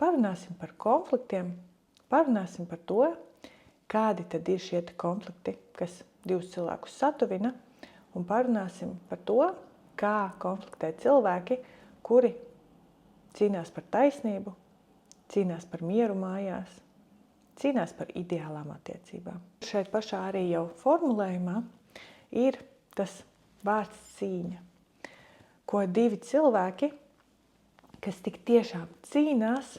parunāsim par konfliktiem, parunāsim par to, kādi tad ir šie konflikti, kas divus cilvēkus satuvina, un parunāsim par to, kā konfliktē cilvēki, kuri cīnās par taisnību, cīnās par mieru mājās, cīnās par ideālām attiecībām. Šeit pašā arī jau formulējumā ir tas vārds cīņa, ko divi cilvēki, kas tik tiešām cīnās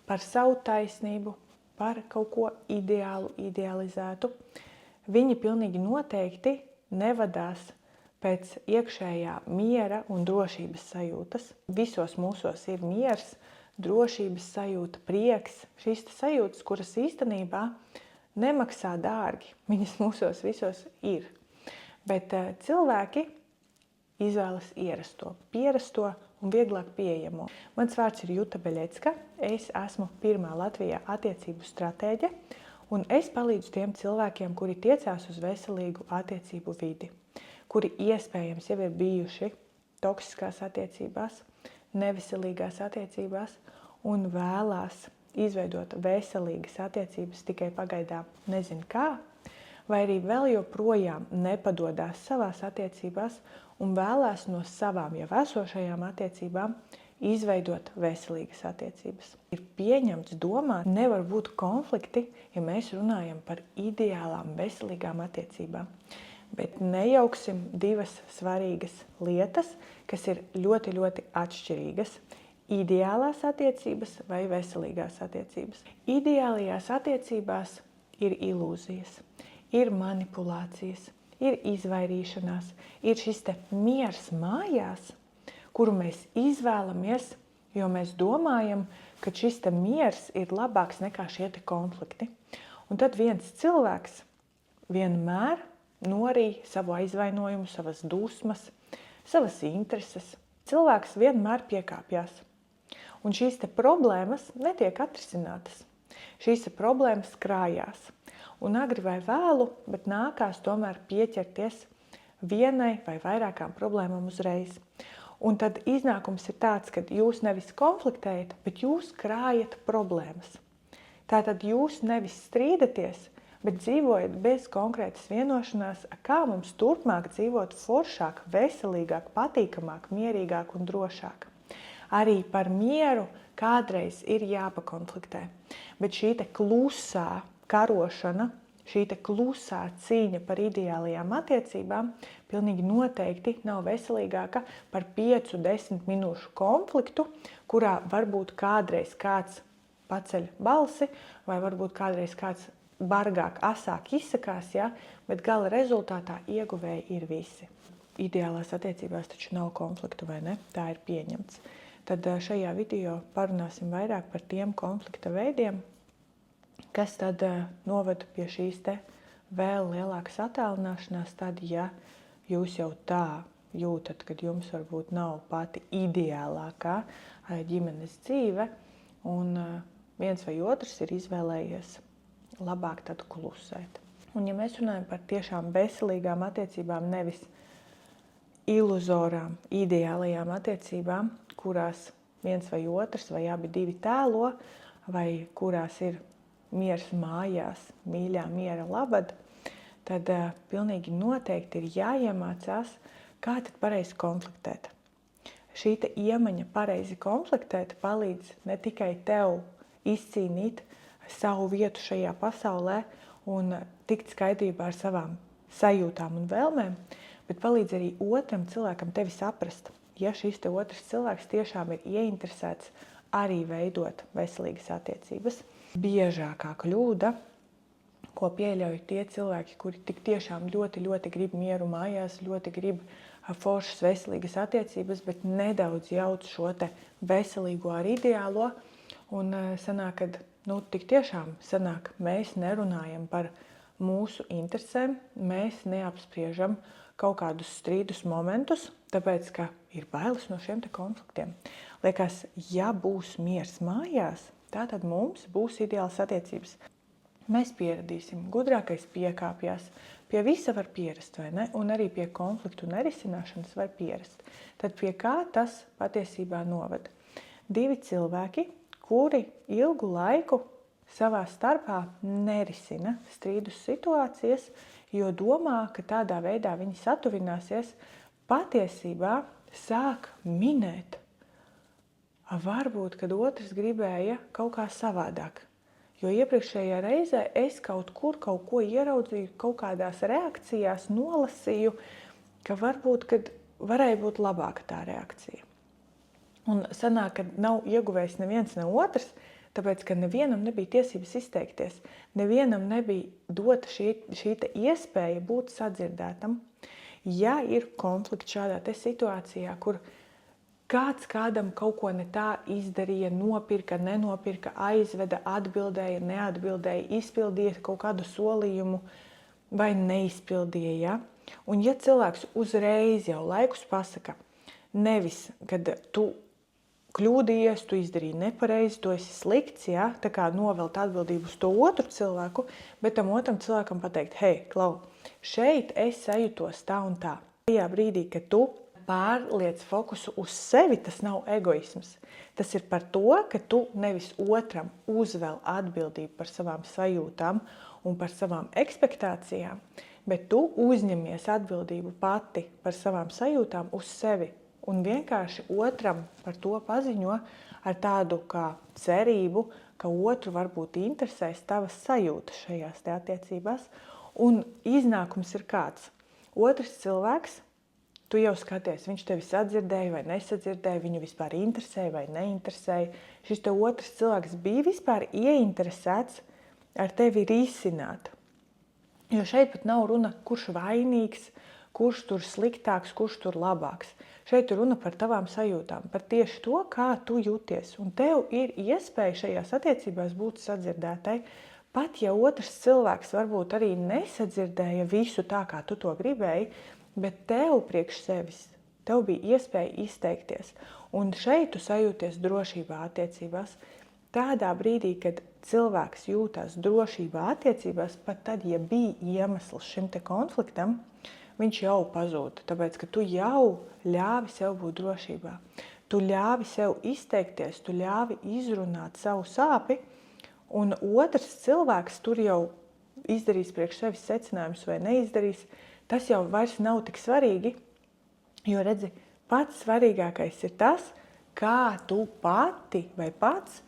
par savu taisnību, par kaut ko ideālu, idealizētu, viņi pilnīgi noteikti nevadās pēc iekšējā miera un drošības sajūtas. Visos mūsos ir miers, drošības sajūta, prieks, šīs sajūtas, kuras īstenībā nemaksā dārgi. Viņas mūsos visos ir. Bet cilvēki izvēlas ierasto, pierasto un vieglāk pieejamo. Mans vārds ir Juta Beļecka, es esmu pirmā Latvijā attiecību stratēģe, un es palīdzu tiem cilvēkiem, kuri tiecās uz veselīgu attiecību vidi, kuri iespējams jau ir bijuši toksiskās attiecībās, neveselīgās attiecībās un vēlās izveidot veselīgas attiecības tikai pagaidām nezin kā, vai arī vēl joprojām nepadodās savās attiecībās un vēlās no savām jau esošajām attiecībām izveidot veselīgas attiecības. Ir pieņemts domāt, nevar būt konflikti, ja mēs runājam par ideālām, veselīgām attiecībām. Bet nejauksim divas svarīgas lietas, kas ir ļoti, ļoti atšķirīgas. Ideālās attiecības vai veselīgās attiecības. Ideālajās attiecībās ir ilūzijas, ir manipulācijas, ir izvairīšanās, ir šis miers mājās, kuru mēs izvēlamies, jo mēs domājam, ka šis miers ir labāks nekā šie konflikti. Un tad viens cilvēks vienmēr norīja savu aizvainojumu, savas dusmas, savas intereses. Cilvēks vienmēr piekāpjas. Un šīs problēmas netiek atrisinātas. Šīs problēmas krājās. Un agri vai vēlu, bet nākās tomēr pieķerties vienai vai vairākām problēmām uzreiz. Un tad iznākums ir tāds, ka jūs nevis konfliktējat, bet jūs krājat problēmas. Tātad jūs nevis strīdaties, bet dzīvojat bez konkrētas vienošanās, kā mums turpmāk dzīvot foršāk, veselīgāk, patīkamāk, mierīgāk un drošāk. Arī par mieru kādreiz ir jāpakonfliktē. Bet šī klusā karošana, šī klusā cīņa par ideālajām attiecībām pilnīgi noteikti nav veselīgāka par 5-10 minūšu konfliktu, kurā varbūt kādreiz kāds paceļ balsi vai varbūt kādreiz kāds bargāk, asāk izsakās, ja? Bet gala rezultātā ieguvēji ir visi. Ideālās attiecībās taču nav konfliktu, vai ne? Tā ir pieņemts. Tad šajā video parunāsim vairāk par tiem konflikta veidiem, kas tad noved pie šīs vēl lielākas attālināšanās, tad, ja jūs jau tā jūtat, ka jums varbūt nav pati ideālākā ģimenes dzīve, un viens vai otrs ir izvēlējies labāk tad klusēt. Un ja mēs runājam par tiešām veselīgām attiecībām, nevis iluzorām, ideālajām attiecībām, kurās viens vai otrs vai abi divi tēlo, vai kurās ir miers mājās, mīļā miera labad, tad pilnīgi noteikti ir jāiemācās, kā tad pareizi konfliktēt. Šī iemaņa pareizi konfliktēt palīdz ne tikai tev izcīnīt savu vietu šajā pasaulē un tikt skaidrībā ar savām sajūtām un vēlmēm, bet palīdz arī otram cilvēkam tevi saprast, ja šis otrs cilvēks tiešām ir ieinteresēts arī veidot veselīgas attiecības. Biežākā kļūda, ko pieļauj tie cilvēki, kuri tik tiešām ļoti, ļoti grib mieru mājās, ļoti grib foršas veselīgas attiecības, bet nedaudz jauc šo veselīgo ar ideālo. Un sanāk, kad tik tiešām sanāk, mēs nerunājam par mūsu interesēm, mēs neapspriežam kaut kādus strīdus momentus, tāpēc, ka ir bailes no šiem konfliktiem. Liekas, ja būs miers mājās, tātad mums būs ideāls attiecības. Mēs pieradīsim, gudrākais piekāpjas, pie visa var pierast, vai ne? Un arī pie konfliktu nerisināšanas var pierast. Tad pie kā tas patiesībā noved? Divi cilvēki, kuri ilgu laiku savā starpā nerisina strīdus situācijas, jo domā, ka tādā veidā viņi satuvināsies, patiesībā sāk minēt. Varbūt, kad otrs gribēja kaut kā savādāk. Jo iepriekšējā reizē es kaut kur kaut ko ieraudzīju, kaut kādās reakcijās nolasīju, ka varbūt, kad varēja būt labāka tā reakcija. Un sanāk, ka nav ieguvējis neviens, ne otrs, tāpēc, ka nevienam nebija tiesības izteikties. Nevienam nebija dota šī iespēja būt sadzirdētam. Ja ir konflikts šādā situācijā, kur kāds kādam kaut ko ne tā izdarīja, nopirka, nenopirka, aizveda, atbildēja, neatbildēja, izpildīja kaut kādu solījumu vai neizpildīja. Ja? Un ja cilvēks uzreiz jau laikus pasaka, nevis, kad tu kļūdījies, tu izdarīji nepareizi, tu esi slikts, ja? Tā kā novelt atbildību uz to otru cilvēku, bet tam otram cilvēkam pateikt, hei, Klau, šeit es sajūtos tā un tā. Tajā brīdī, kad tu pārliec fokusu uz sevi, tas nav egoisms. Tas ir par to, ka tu nevis otram uzvēl atbildību par savām sajūtām un par savām ekspektācijām, bet tu uzņemies atbildību pati par savām sajūtām uz sevi un vienkārši otram par to paziņo ar tādu kā cerību, ka otru varbūt interesēs tavas sajūtas šajās attiecībās. Un iznākums ir kāds. Otrs cilvēks, tu jau skaties, viņš tevi sadzirdēja vai nesadzirdēja, viņu vispār interesēja vai neinteresēja. Šis te otrs cilvēks bija vispār ieinteresēts ar tevi risināt. Jo šeit pat nav runa, kurš vainīgs, kurš tur sliktāks, kurš tur labāks. Šeit ir runa par tavām sajūtām, par tieši to, kā tu jūties. Un tev ir iespēja šajās attiecībās būt sadzirdētai, pat ja otrs cilvēks varbūt arī nesadzirdēja visu tā, kā tu to gribēji, bet tev priekš sevis, tev bija iespēja izteikties. Un šeit tu sajūties drošībā attiecībās. Tādā brīdī, kad cilvēks jūtās drošībā attiecībās, pat tad, ja bija iemesls šim te konfliktam, viņš jau pazūd, tāpēc, ka tu jau ļāvi sev būt drošībā. Tu ļāvi sev izteikties, tu ļāvi izrunāt savu sāpi, un otrs cilvēks tur jau izdarīs priekš sevis secinājumus vai neizdarīs. Tas jau vairs nav tik svarīgi, jo redzi, pats svarīgākais ir tas, kā tu pati vai pats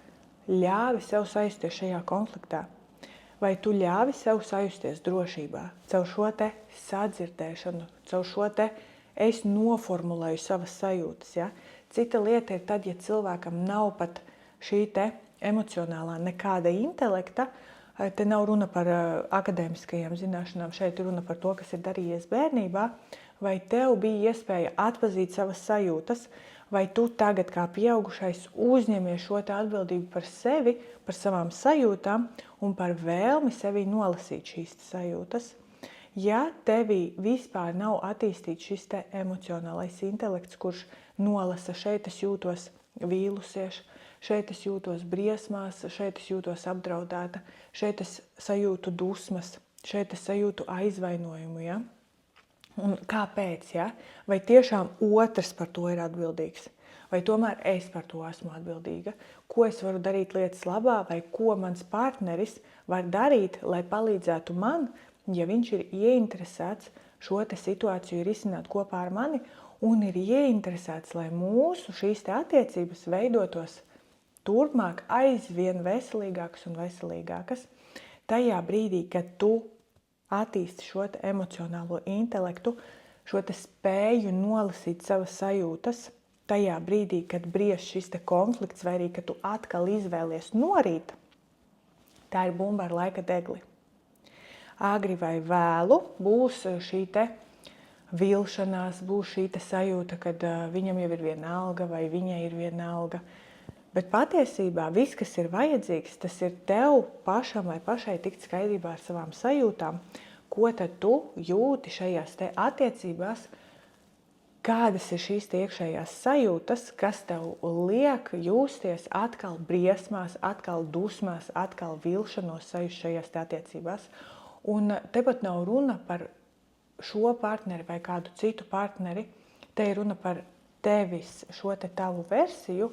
ļāvi sev sajusties šajā konfliktā. Vai tu ļāvi sev sajusties drošībā, caur šo te sadzirdēšanu, caur šo te es noformulēju savas sajūtas. Ja? Cita lieta ir tad, ja cilvēkam nav pat šī te emocionālā nekāda intelekta. Te nav runa par akadēmiskajām zināšanām, šeit ir runa par to, kas ir darījies bērnībā, vai tev bija iespēja atpazīt savas sajūtas, vai tu tagad kā pieaugušais uzņemies šo te atbildību par sevi, par savām sajūtām un par vēlmi sevi nolasīt šīs sajūtas. Ja tevī vispār nav attīstīts šis te emocionālais intelekts, kurš nolasa, šeit es jūtos vīlusies, šeit es jūtos briesmās, šeit es jūtos apdraudēta, šeit es sajūtu dusmas, šeit es sajūtu aizvainojumu. Ja? Un kāpēc? Ja? Vai tiešām otrs par to ir atbildīgs? Vai tomēr es par to esmu atbildīga? Ko es varu darīt lietas labā, vai ko mans partneris var darīt, lai palīdzētu man, ja viņš ir ieinteresēts šo te situāciju risināt kopā ar mani un ir ieinteresēts, lai mūsu šīs te attiecības veidotos turpmāk aizvien veselīgākas un veselīgākas. Tajā brīdī, kad tu attīsti šo te emocionālo intelektu, šo te spēju nolasīt savas sajūtas, tajā brīdī, kad briež šis te konflikts vai arī, kad tu atkal izvēlies norīt, tā ir bumba ar laika degli. Agri vai vēlu būs šī te vilšanās, būs šī te sajūta, kad viņam jau ir vienalga vai viņai ir vienalga. Bet patiesībā viss, kas ir vajadzīgs, tas ir tev pašam vai pašai tikt skaidrībā ar savām sajūtām, ko tad tu jūti šajās te attiecībās, kādas ir šīs te iekšējās sajūtas, kas tev liek justies atkal briesmās, atkal dusmās, atkal vilšanos sajust šajās te attiecībās. Un tepat nav runa par šo partneri vai kādu citu partneri, te ir runa par tevis šo te tavu versiju,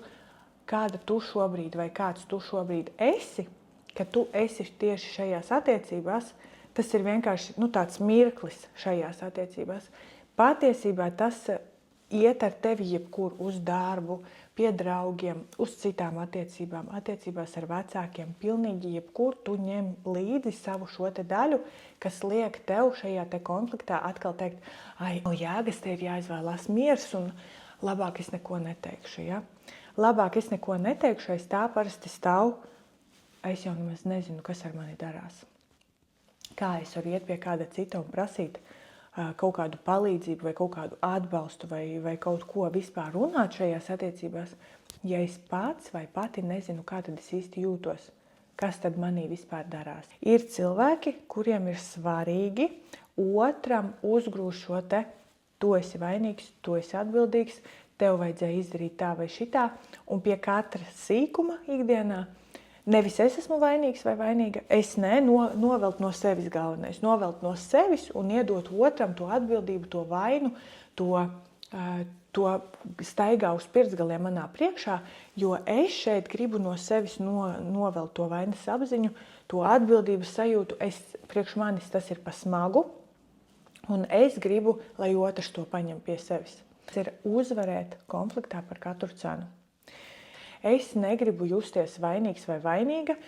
kāda tu šobrīd vai kāds tu šobrīd esi, ka tu esi tieši šajās attiecībās, tas ir vienkārši tāds mirklis šajās attiecībās. Patiesībā tas iet ar tevi jebkur uz darbu, pie draugiem, uz citām attiecībām, attiecībās ar vecākiem. Pilnīgi jebkur tu ņem līdzi savu šo te daļu, kas liek tev šajā te konfliktā atkal teikt, nav jēgas, te ir jāizvēlās miers un labāk es neko neteikšu. Ja? Labāk es neko neteikšu, es tā parasti stāvu, es jau nemaz nezinu, kas ar mani darās. Kā es varu iet pie kāda cita un prasīt kaut kādu palīdzību vai kaut kādu atbalstu vai kaut ko vispār runāt šajās attiecībās, ja es pats vai pati nezinu, kā tad es īsti jūtos, kas tad manī vispār darās. Ir cilvēki, kuriem ir svarīgi otram uzgrūst šo te, tu esi vainīgs, tu esi atbildīgs, tev vajadzēja izdarīt tā vai šitā, un pie katra sīkuma ikdienā nevis es esmu vainīgs vai vainīga, novelt no sevis galvenais. Novelt no sevis un iedot otram to atbildību, to vainu, to staigā uz pirksgaliem manā priekšā, jo es šeit gribu no sevis novelt to vainas apziņu, to atbildības sajūtu. Priekš manis tas ir pa smagu, un es gribu, lai otrs to paņem pie sevis. Tas ir uzvarēt konfliktā par katru cenu. Es negribu justies vainīgs vai vainīga,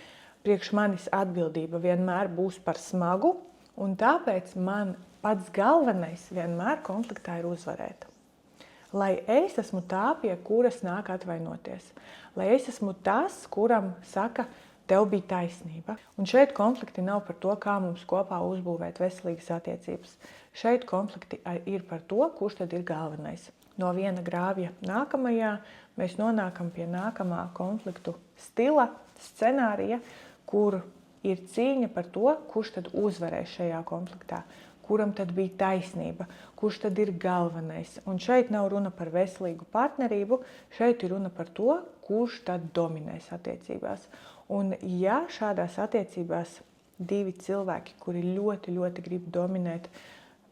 priekš manis atbildība vienmēr būs par smagu, un tāpēc man pats galvenais vienmēr konfliktā ir uzvarēt. Lai es esmu tā, pie kuras nāk atvainoties. Lai es esmu tas, kuram saka, tev bija taisnība. Un šeit konflikti nav par to, kā mums kopā uzbūvēt veselīgas attiecības. Šeit konflikti ir par to, kurš tad ir galvenais. No viena grāvja nākamajā mēs nonākam pie nākamā konfliktu stila, scenārija, kur ir cīņa par to, kurš tad uzvarēs šajā konfliktā, kuram tad bija taisnība, kurš tad ir galvenais. Un šeit nav runa par veselīgu partnerību, šeit ir runa par to, kurš tad dominēs attiecībās. Un ja šādās attiecībās divi cilvēki, kuri ļoti, ļoti grib dominēt,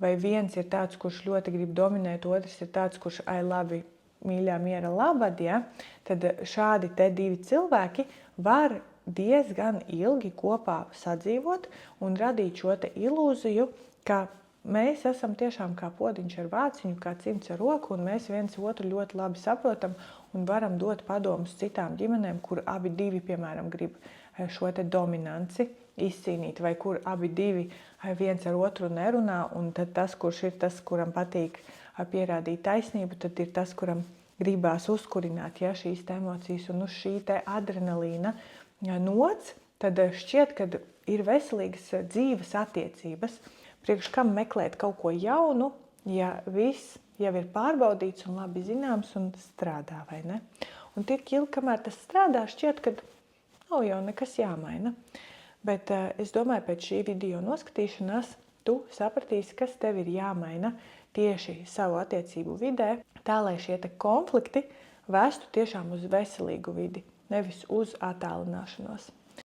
vai viens ir tāds, kurš ļoti grib dominēt, otrs ir tāds, kurš labi, mīļā, miera labad, ja? Tad šādi te divi cilvēki var diezgan ilgi kopā sadzīvot un radīt šo te ilūziju, ka mēs esam tiešām kā podiņš ar vāciņu, kā cimds ar roku, un mēs viens otru ļoti labi saprotam un varam dot padomus citām ģimenēm, kur abi divi, piemēram, grib šo te dominanci izcīnīt, vai kur abi divi viens ar otru nerunā, un tad tas, kurš ir tas, kuram patīk pierādīt taisnību, tad ir tas, kuram gribās uzkurināt šīs emocijas un uz šī te adrenalīna nots, tad šķiet, ka ir veselīgas dzīves attiecības. Priekš kam meklēt kaut ko jaunu, ja viss jau ir pārbaudīts un labi zināms un strādā, vai ne? Un tik ilgi, kamēr tas strādā, šķiet, ka nav jau nekas jāmaina. Bet es domāju, pēc šī video noskatīšanās tu sapratīsi, kas tev ir jāmaina tieši savu attiecību vidē, tā lai šie te konflikti vestu tiešām uz veselīgu vidi, nevis uz attālināšanos.